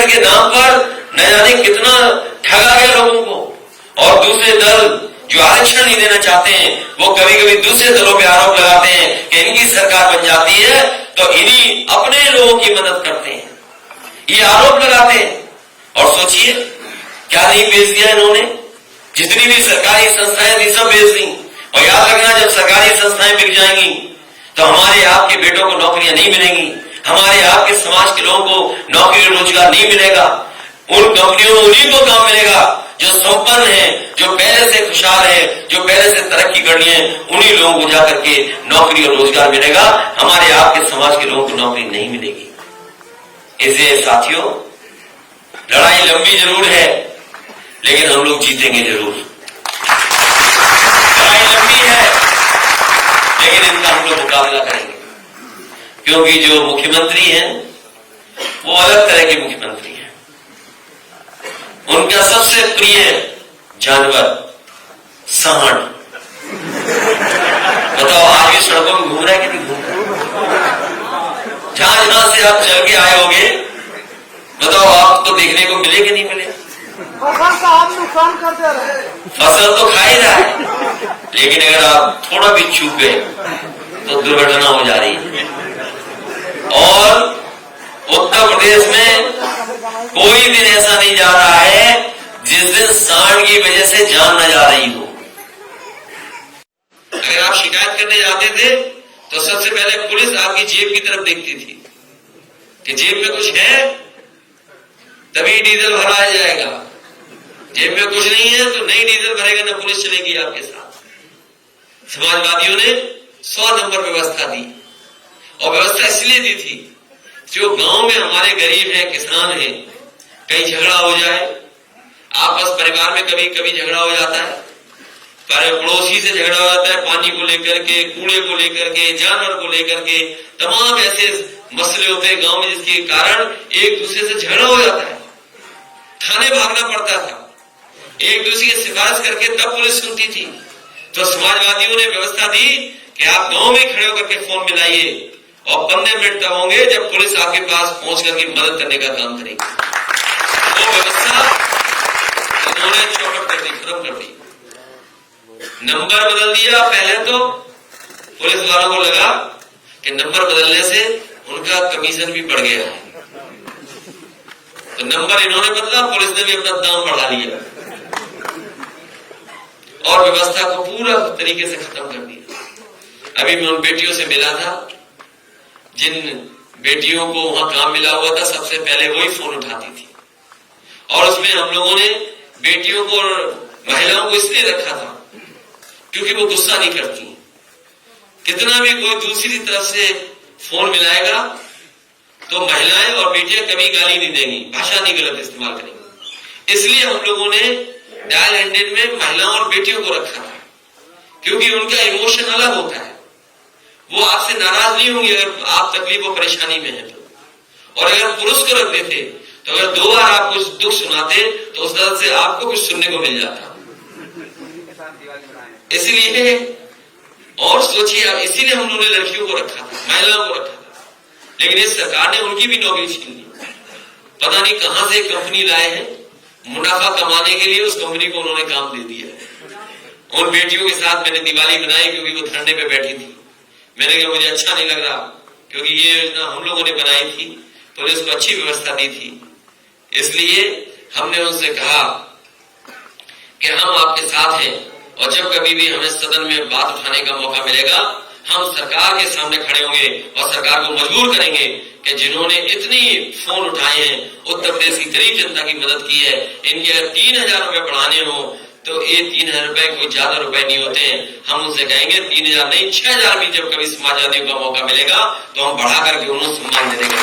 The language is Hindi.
आरक्षण के नाम पर न जाने कितना ठगा गया लोगों को, और दूसरे दल जो आरक्षण नहीं देना चाहते हैं वो कभी कभी दूसरे दलों पे आरोप लगाते हैं कि इनकी सरकार बन जाती है तो इन्हीं अपने लोगों की मदद करते हैं, ये आरोप लगाते हैं। और सोचिए क्या नहीं बेच दिया इन्होंने, जितनी भी सरकारी संस्थाएं थी सब बेच दी। और याद रखना, जब सरकारी संस्थाएं बिक जाएंगी तो हमारे आपके बेटों को नौकरियां नहीं मिलेंगी, हमारे आपके समाज के लोगों को नौकरी रोजगार नहीं मिलेगा। उन कंपनियों में उन्हीं को काम मिलेगा जो संपन्न है, जो पहले से खुशहाल है, जो पहले से तरक्की करनी है, उन्हीं लोगों को जाकर के नौकरी और रोजगार मिलेगा, हमारे आपके समाज के लोगों को नौकरी नहीं मिलेगी। इसलिए साथियों, लड़ाई लंबी जरूर है लेकिन हम लोग जीतेंगे जरूर। लड़ाई लंबी है लेकिन इनका हम लोग मुकाबला करेंगे, क्योंकि जो मुख्यमंत्री हैं वो अलग तरह के मुख्यमंत्री हैं। उनका सबसे प्रिय जानवर सांड। बताओ आज भी सड़कों में घूम रहा है कि नहीं घूम रहा? जहां जहां से आप चल के आए होंगे, बताओ आपको देखने को मिले कि नहीं मिले? फसल का आप नुकसान करते रहे, फसल तो खा ही रहा है, लेकिन अगर आप थोड़ा भी चूक गए तो दुर्घटना हो जा रही है। और उत्तर प्रदेश में कोई दिन ऐसा नहीं जा रहा है जिस दिन सांड की वजह से जान न जा रही हो। अगर आप शिकायत करने जाते थे तो सबसे पहले पुलिस आपकी जेब की तरफ देखती थी कि जेब में कुछ है तभी डीजल भराया जाएगा, जेब में कुछ नहीं है तो नहीं डीजल भरेगा, ना पुलिस चलेगी आपके साथ। समाजवादियों ने 100 नंबर व्यवस्था दी, और व्यवस्था इसलिए दी थी जो गांव में हमारे गरीब हैं, किसान हैं, कहीं झगड़ा हो जाए, आपस परिवार में कभी कभी झगड़ा हो जाता है, पर पड़ोसी से झगड़ा हो जाता है, पानी को लेकर के, कूड़े को लेकर के, जानवर को लेकर के, तमाम ऐसे मसले होते हैं गांव में जिसके कारण एक दूसरे से झगड़ा हो जाता है। थाने भागना पड़ता था, एक दूसरे की सिफारिश करके तब पुलिस सुनती थी। तो समाजवादियों ने व्यवस्था दी कि आप गांव में खड़े होकर के फोन मिलाइए, और 15 मिनट तक होंगे जब पुलिस आपके पास पहुंच करके मदद करने का काम करेगी। वो व्यवस्था उन्होंने चौपट कर दी, खत्म कर दी, नंबर बदल दिया। पहले तो पुलिस वालों को लगा कि नंबर बदलने से उनका कमीशन भी बढ़ गया है, तो नंबर इन्होंने बदला, पुलिस ने भी अपना दाम बढ़ा लिया और व्यवस्था को पूरा तरीके से खत्म कर दिया। अभी मैं उन बेटियों से मिला था जिन बेटियों को वहां काम मिला हुआ था, सबसे पहले वही फोन उठाती थी, और उसमें हम लोगों ने बेटियों को और महिलाओं को इसलिए रखा था क्योंकि वो गुस्सा नहीं करती। कितना भी कोई दूसरी तरफ से फोन मिलाएगा तो महिलाएं और बेटियां कभी गाली नहीं देंगी, भाषा नहीं गलत इस्तेमाल करेंगी। इसलिए हम लोगों ने डायल 100 में महिलाओं और बेटियों को रखा था, क्योंकि उनका इमोशन अलग होता है। वो आपसे नाराज नहीं होंगे अगर आप तकलीफ और परेशानी में हैं तो। और अगर पुरुष को रख देते तो अगर 2 बार आप कुछ दुख सुनाते तो उस तरह से आपको कुछ सुनने को मिल जाता। इसलिए और सोचिए आप, इसीलिए हम लोगों ने लड़कियों को रखा था, महिलाओं को रखा था, लेकिन इस सरकार ने उनकी भी नौकरी छीन ली। पता नहीं कहां से कंपनी लाए हैं, मुनाफा कमाने के लिए उस कंपनी को उन्होंने काम दे दिया। उन बेटियों के साथ मैंने दिवाली मनाई क्योंकि वो धरने पे बैठी थी। मैंने कहा मुझे अच्छा नहीं लग रहा, क्योंकि ये योजना हम लोगों ने बनाई थी, पुलिस को अच्छी व्यवस्था दी थी, इसलिए हमने उनसे कहा कि हम आपके साथ हैं, और जब कभी भी हमें सदन में बात उठाने का मौका मिलेगा हम सरकार के सामने खड़े होंगे और सरकार को मजबूर करेंगे कि जिन्होंने इतनी फोन उठाए हैं, उत्तर प्रदेश की गरीब जनता की मदद की है, इनके अगर 3000 रुपए बढ़ाने हो तो ये 3000 रुपए कोई ज्यादा रुपए नहीं होते हैं। हम उनसे कहेंगे 3000 नहीं 6000 भी जब कभी समाजवादियों का मौका मिलेगा तो हम बढ़ा करके उन्हें सम्मान देने के